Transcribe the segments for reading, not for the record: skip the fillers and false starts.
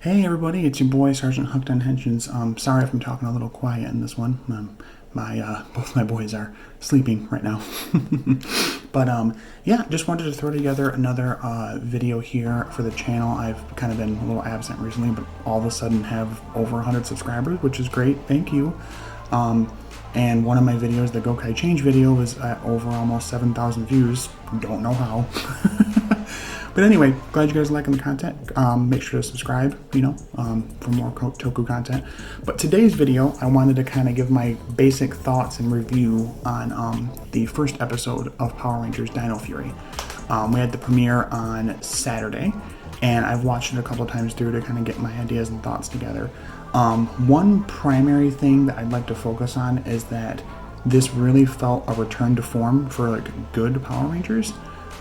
Hey everybody, it's your boy Sergeant Hooked on Hensions. Sorry if I'm talking a little quiet in this one. Both my boys are sleeping right now. But yeah, just wanted to throw together another video here for the channel. I've kind of been a little absent recently, but all of a sudden have over 100 subscribers, which is great. Thank you. And one of my videos, the Gokai Change video, is at over almost 7,000 views. Don't know how. But anyway, glad you guys are liking the content. Make sure to subscribe, for more Toku content. But today's video, I wanted to kind of give my basic thoughts and review on the first episode of Power Rangers Dino Fury. We had the premiere on Saturday, and I've watched it a couple times through to kind of get my ideas and thoughts together. One primary thing that I'd like to focus on is that this really felt a return to form for good Power Rangers.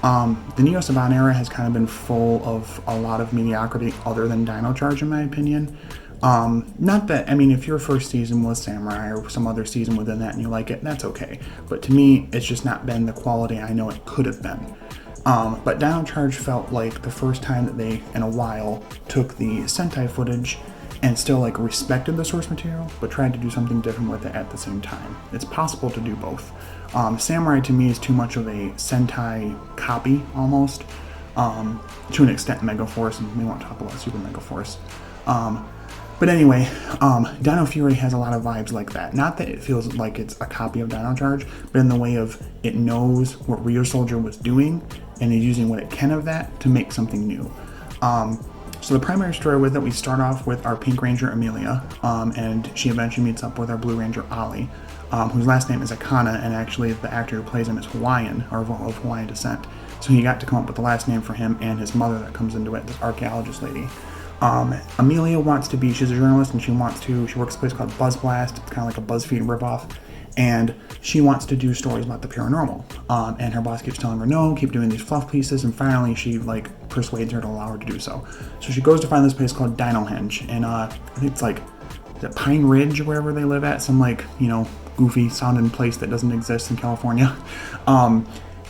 The Neo Saban era has kind of been full of a lot of mediocrity other than Dino Charge, in my opinion. Not that, if your first season was Samurai or some other season within that and you like it, that's okay. But to me, it's just not been the quality I know it could have been. But Dino Charge felt like the first time that they, in a while, took the Sentai footage and still respected the source material, but tried to do something different with it at the same time. It's possible to do both. Samurai to me is too much of a Sentai copy almost, to an extent Megaforce, and we won't talk about Super Megaforce. But anyway, Dino Fury has a lot of vibes like that. Not that it feels like it's a copy of Dino Charge, but in the way of it knows what Rio Soldier was doing and is using what it can of that to make something new. So the primary story with it, we start off with our Pink Ranger Amelia, and she eventually meets up with our Blue Ranger Ollie, whose last name is Akana, and actually the actor who plays him is Hawaiian, or of Hawaiian descent. So he got to come up with the last name for him and his mother that comes into it, this archaeologist lady. Amelia wants to be, she's a journalist, and she works at a place called Buzz Blast. It's kind of like a BuzzFeed ripoff. And she wants to do stories about the paranormal. And her boss keeps telling her no, keep doing these fluff pieces, and finally she persuades her to allow her to do so. So she goes to find this place called Dinohenge, and I think it's is it Pine Ridge or wherever they live at, some goofy sounding place that doesn't exist in California.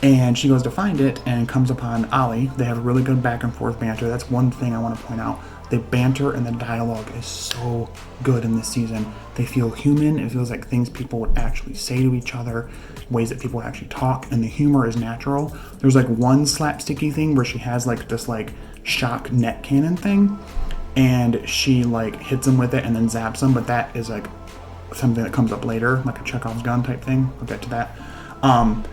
And she goes to find it and comes upon Ollie. They have a really good back and forth banter. That's one thing I want to point out. The banter and the dialogue is so good in this season. They feel human. It feels like things people would actually say to each other, ways that people would actually talk, and the humor is natural. There's one slapsticky thing where she has this shock net cannon thing, and she hits him with it and then zaps him, but that is something that comes up later, like a Chekhov's gun type thing. We'll get to that.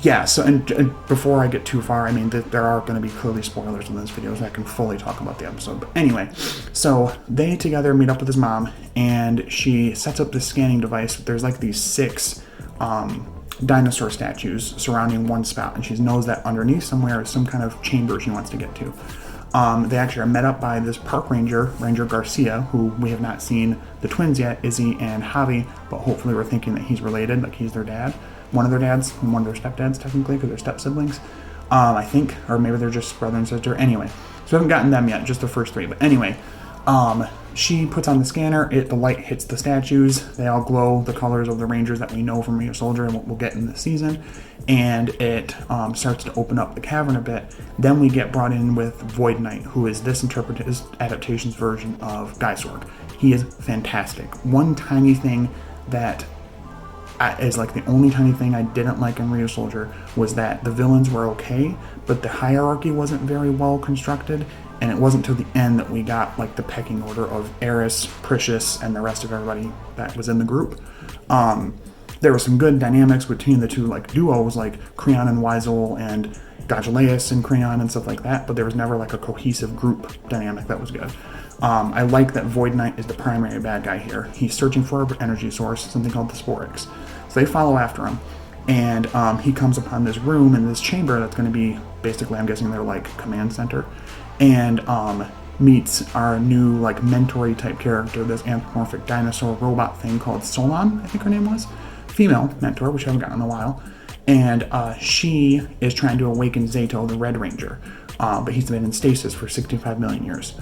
Yeah, so and before I get too far, there are going to be clearly spoilers in this video, so I can fully talk about the episode. But anyway, so they together meet up with his mom, and she sets up this scanning device. There's these 6 dinosaur statues surrounding one spot, and she knows that underneath somewhere is some kind of chamber she wants to get to. They actually are met up by this park ranger, Ranger Garcia, who we have not seen the twins yet, Izzy and Javi, but hopefully we're thinking that he's related, he's their dad. One of their dads, and one of their stepdads, technically, because they're step-siblings, I think, or maybe they're just brother and sister. Anyway, so we haven't gotten them yet, just the first 3. But anyway, she puts on the scanner, the light hits the statues, they all glow the colors of the Rangers that we know from Rio Soldier and what we'll get in this season, and it starts to open up the cavern a bit. Then we get brought in with Void Knight, who is this adaptation's version of Guy Sorg. He is fantastic. One tiny thing that is the only tiny thing I didn't like in Rio Soldier was that the villains were okay, but the hierarchy wasn't very well constructed, and it wasn't till the end that we got the pecking order of Eris, Precious, and the rest of everybody that was in the group. There were some good dynamics between the two duos, Creon and Weisel, and Gajaleus and Creon and stuff like that, but there was never a cohesive group dynamic that was good. I like that Void Knight is the primary bad guy here. He's searching for an energy source, something called the Sporix. So they follow after him, and he comes upon this room in this chamber that's going to be basically, I'm guessing, their command center, and meets our new mentor type character, this anthropomorphic dinosaur robot thing called Solon, I think her name was, female mentor, which I haven't gotten in a while, and she is trying to awaken Zato, the Red Ranger, but he's been in stasis for 65 million years.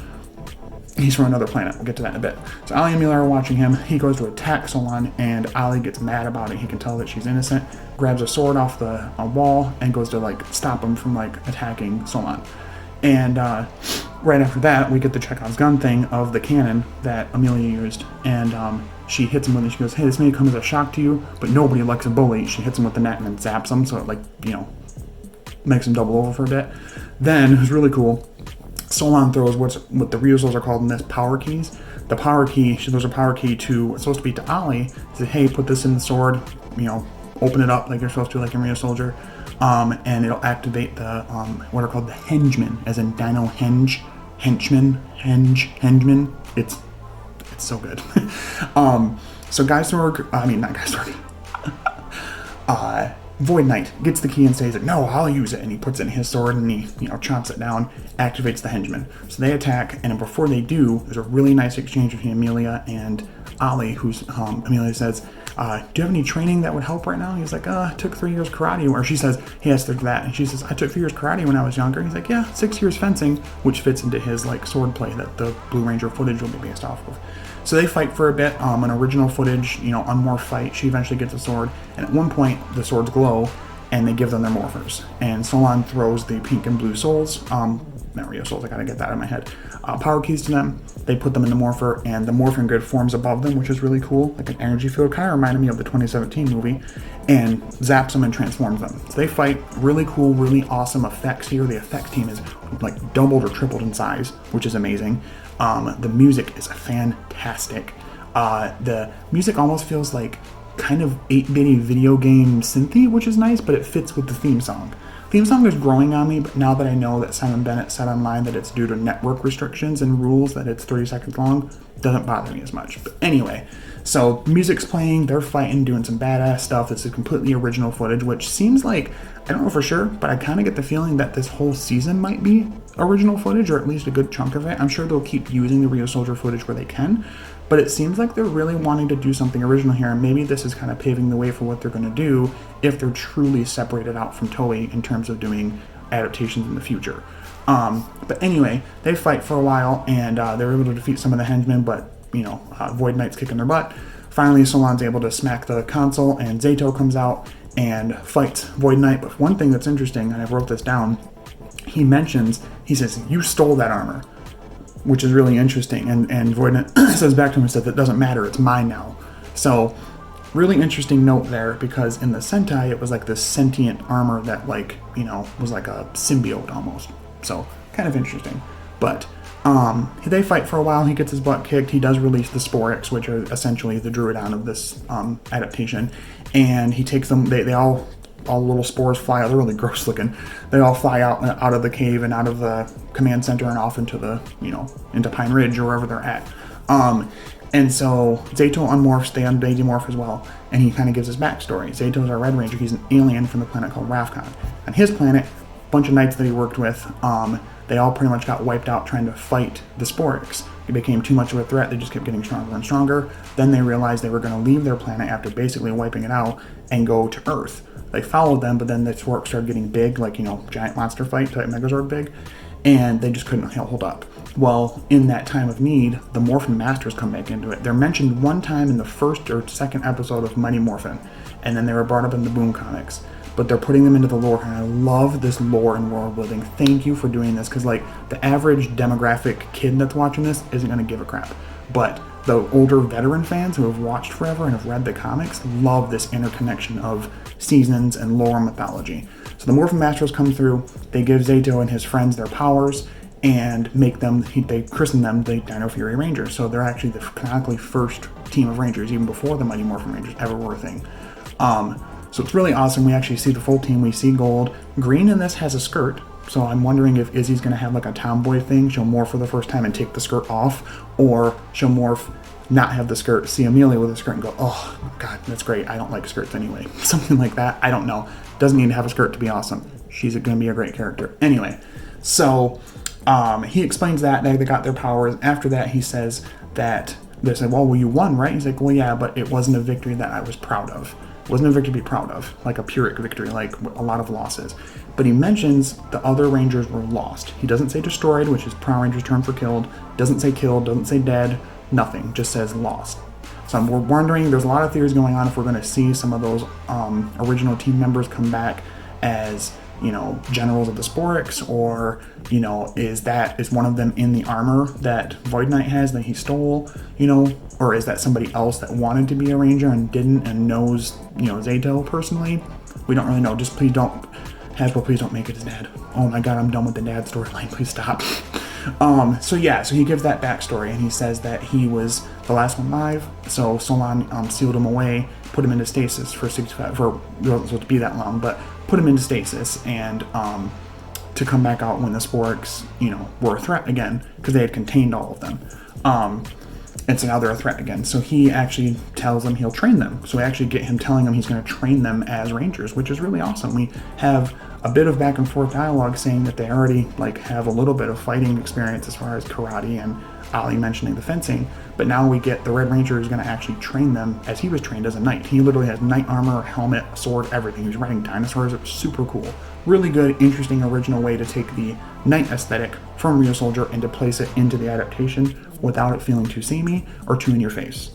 He's from another planet. We'll get to that in a bit. So Ollie and Miller are watching him. He goes to attack Solon, and Ollie gets mad about it. He can tell that she's innocent, grabs a sword off the wall, and goes to stop him from attacking Solon. And right after that, we get the Chekhov's gun thing of the cannon that Amelia used, and she hits him with it. She goes, "Hey, this may come as a shock to you, but nobody likes a bully." She hits him with the net and then zaps him, so it, like, makes him double over for a bit. Then, it was really cool, Solon throws what the Ryusols are called in this, power keys. The power key, she throws a power key to, it's supposed to be to Ollie, says, "Hey, put this in the sword, open it up like you're supposed to, like in Real Soldier, and it'll activate the, what are called the henchmen, as in Dino henchman. It's so good. So Void Knight gets the key and says, "No, I'll use it," and he puts it in his sword and he, chops it down, activates the henchmen. So they attack, and before they do, there's a really nice exchange between Amelia and Ollie, who's, Amelia says, "Do you have any training that would help right now?" He's like, "I took 3 years karate," or she says, he asks her that, and she says, "I took 3 years karate when I was younger." He's like, "Yeah, 6 years fencing," which fits into his, like, sword play that the Blue Ranger footage will be based off of. So they fight for a bit, an original footage, unmorphed fight. She eventually gets a sword, and at one point, the swords glow, and they give them their morphers. And Solon throws the pink and blue souls, not Rio souls, I gotta get that out of my head, power keys to them. They put them in the morpher, and the morphing grid forms above them, which is really cool, like an energy field. Kind of reminded me of the 2017 movie, and zaps them and transforms them. So they fight. Really cool, really awesome effects here. The effects team is like doubled or tripled in size, which is amazing. The music is fantastic. The music almost feels like kind of 8-bitty video game synthy, which is nice, but it fits with the theme song. Theme song is growing on me, but now that I know that Simon Bennett said online that it's due to network restrictions and rules that it's 30 seconds long, doesn't bother me as much. But anyway, so music's playing, they're fighting, doing some badass stuff. This is completely original footage, which seems like, I don't know for sure, but I kind of get the feeling that this whole season might be original footage, or at least a good chunk of it. I'm sure they'll keep using the Rio Soldier footage where they can, but it seems like they're really wanting to do something original here, and maybe this is kind of paving the way for what they're going to do if they're truly separated out from Toei in terms of doing adaptations in the future. But anyway, they fight for a while, and they're able to defeat some of the henchmen, but, Void Knight's kicking their butt. Finally, Solon's able to smack the console, and Zato comes out and fights Void Knight. But one thing that's interesting, and I wrote this down, he says, "You stole that armor," which is really interesting. And Void Knight says back to him and said, "That doesn't matter, it's mine now." So, really interesting note there, because in the Sentai, it was like this sentient armor that, like, was like a symbiote almost. So, kind of interesting. But, they fight for a while, he gets his butt kicked, he does release the Sporix, which are essentially the Druidon of this adaptation, and he takes them, they all little spores fly out, they're really gross looking, they all fly out of the cave and out of the command center and off into the, into Pine Ridge or wherever they're at. And so Zato unmorphs, they demorph as well, and he kind of gives his backstory. Zato's our Red Ranger, he's an alien from the planet called Rafcon. On his planet, a bunch of knights that he worked with, they all pretty much got wiped out trying to fight the Sporix. It became too much of a threat, they just kept getting stronger and stronger. Then they realized they were going to leave their planet after basically wiping it out and go to Earth. They followed them, but then the Sporix started getting big, like, giant monster fight type Megazord big, and they just couldn't hold up. Well, in that time of need, the Morphin Masters come back into it. They're mentioned one time in the first or second episode of Mighty Morphin, and then they were brought up in the Boom comics. But they're putting them into the lore, and I love this lore and world building. Thank you for doing this, because, like, the average demographic kid that's watching this isn't going to give a crap. But the older veteran fans who have watched forever and have read the comics love this interconnection of seasons and lore and mythology. So the Morphin Masters come through, they give Zato and his friends their powers, and they christen them the Dino Fury Rangers. So they're actually the canonically first team of Rangers, even before the Mighty Morphin Rangers ever were a thing. So it's really awesome. We actually see the full team. We see Gold. Green in this has a skirt, so I'm wondering if Izzy's going to have like a tomboy thing. She'll morph for the first time and take the skirt off, or she'll morph, not have the skirt, see Amelia with a skirt and go, "Oh, God, that's great. I don't like skirts anyway." Something like that. I don't know. Doesn't need to have a skirt to be awesome. She's going to be a great character. Anyway, so he explains that they got their powers. After that, he says that they said, "Well, you won, right?" He's like, "Well, yeah, but it wasn't a victory that I was proud of. It wasn't a victory to be proud of, like a Pyrrhic victory, like a lot of losses." But he mentions the other Rangers were lost. He doesn't say destroyed, which is Power Rangers' term for killed. Doesn't say killed, doesn't say dead, nothing. Just says lost. So we're wondering, there's a lot of theories going on if we're going to see some of those original team members come back as generals of the Sporix, or, is one of them in the armor that Void Knight has that he stole, or is that somebody else that wanted to be a ranger and didn't and knows, Zato personally? We don't really know. Just please don't, Hasbro, please don't make it his dad. Oh my god, I'm done with the dad storyline. Please stop. So he gives that backstory, and he says that he was the last one alive, so Solon sealed him away, put him into stasis for 65, it wasn't supposed to be that long, but put him into stasis, and to come back out when the Sporix, were a threat again, because they had contained all of them. And so now they're a threat again. So he actually tells them he'll train them. So we actually get him telling them he's going to train them as rangers, which is really awesome. We have a bit of back and forth dialogue saying that they already have a little bit of fighting experience as far as karate and Ali mentioning the fencing. But now we get the Red Ranger who's going to actually train them as he was trained as a knight. He literally has knight armor, helmet, sword, everything. He's riding dinosaurs. It was super cool. Really good, interesting, original way to take the knight aesthetic from Real Soldier and to place it into the adaptation without it feeling too samey or too in your face.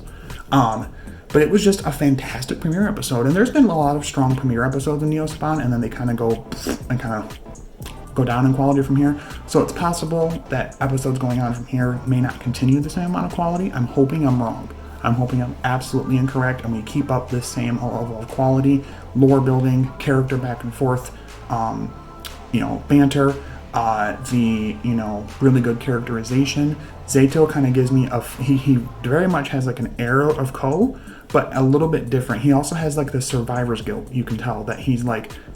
But it was just a fantastic premiere episode, and there's been a lot of strong premiere episodes in Neospawn, and then they kind of go down in quality from here. So it's possible that episodes going on from here may not continue the same amount of quality. I'm hoping I'm wrong. I'm hoping I'm absolutely incorrect, and we keep up this same level of quality, lore building, character back and forth, banter, really good characterization. Zato kind of gives me he very much has an air of Ko, but a little bit different. He also has the survivor's guilt. You can tell that he's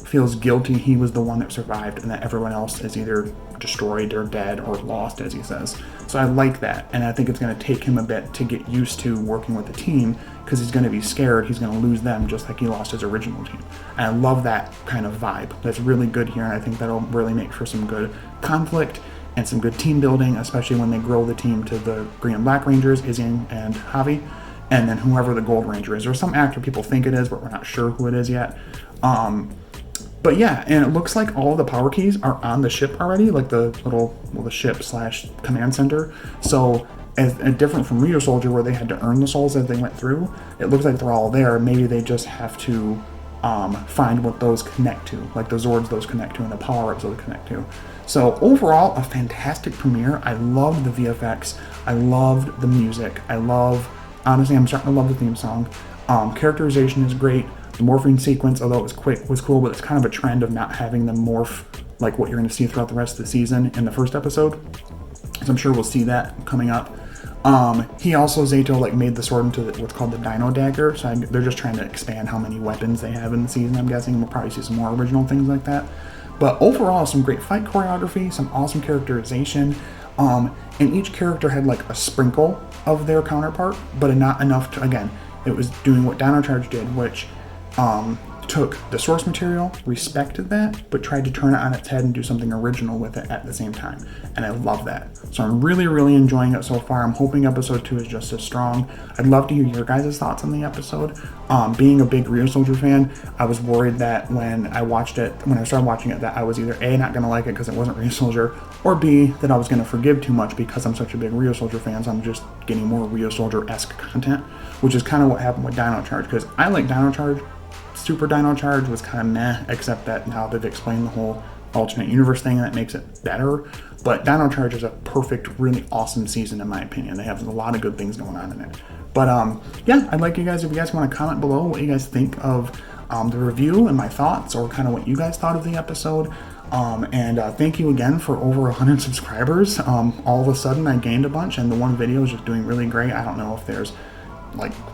feels guilty he was the one that survived and that everyone else is either destroyed or dead or lost, as he says. So I like that, and I think it's going to take him a bit to get used to working with the team, because he's going to be scared he's going to lose them just like he lost his original team. And I love that kind of vibe. That's really good here, and I think that'll really make for some good conflict and some good team building, especially when they grow the team to the Green and Black Rangers, Izzy and Javi, and then whoever the Gold Ranger is. There's some actor people think it is, but we're not sure who it is yet. But yeah, and it looks like all the power keys are on the ship already, the ship / command center. So as different from Real Soldier, where they had to earn the souls as they went through, it looks like they're all there. Maybe they just have to find what those connect to, like the Zords those connect to and the power-ups those connect to. So overall, a fantastic premiere. I loved the VFX. I loved the music. Honestly, I'm starting to love the theme song. Characterization is great. The morphing sequence, although it was quick, was cool, but it's kind of a trend of not having them morph like what you're going to see throughout the rest of the season in the first episode. So I'm sure we'll see that coming up. He also, Zato, made the sword into what's called the Dino Dagger, so they're just trying to expand how many weapons they have in the season, I'm guessing. We'll probably see some more original things like that. But overall, some great fight choreography, some awesome characterization, and each character had a sprinkle of their counterpart, but not enough to, again, it was doing what Dino Charge did, which took the source material, respected that, but tried to turn it on its head and do something original with it at the same time. And I love that. So I'm really, really enjoying it so far. I'm hoping episode 2 is just as strong. I'd love to hear your guys' thoughts on the episode. Being a big Real Soldier fan, I was worried that when I started watching it, that I was either A, not going to like it because it wasn't Real Soldier, or B, that I was going to forgive too much because I'm such a big Real Soldier fan, so I'm just getting more Real Soldier-esque content, which is kind of what happened with Dino Charge, because I like Dino Charge. Super Dino Charge was kind of meh, except that now they've explained the whole alternate universe thing, and that makes it better. But Dino Charge is a perfect, really awesome season in my opinion. They have a lot of good things going on in it. But yeah, I'd like you guys, if you guys want to comment below what you guys think of the review and my thoughts, or kind of what you guys thought of the episode. Thank you again for over 100 subscribers. All of a sudden I gained a bunch, and the one video is just doing really great. I don't know if there's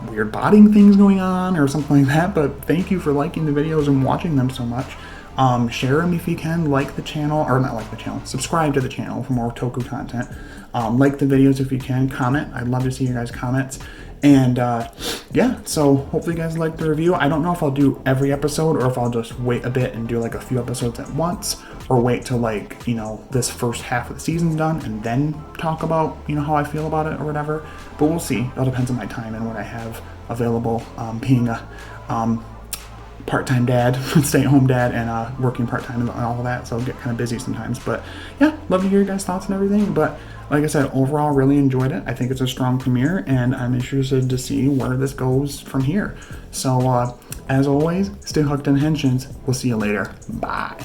weird botting things going on or something like that, but thank you for liking the videos and watching them so much. Share them if you can, subscribe to the channel for more Toku content. Like the videos if you can, comment. I'd love to see your guys' comments. And yeah, so hopefully you guys like the review. I don't know if I'll do every episode or if I'll just wait a bit and do a few episodes at once, or wait till this first half of the season's done and then talk about how I feel about it or whatever. But we'll see. That depends on my time and what I have available. Being a part-time dad, stay-at-home dad, and working part-time and all of that, so I'll get kind of busy sometimes. But yeah, love to hear your guys' thoughts and everything. But like I said, overall, really enjoyed it. I think it's a strong premiere, and I'm interested to see where this goes from here. So as always, stay hooked on Henshin's. We'll see you later. Bye.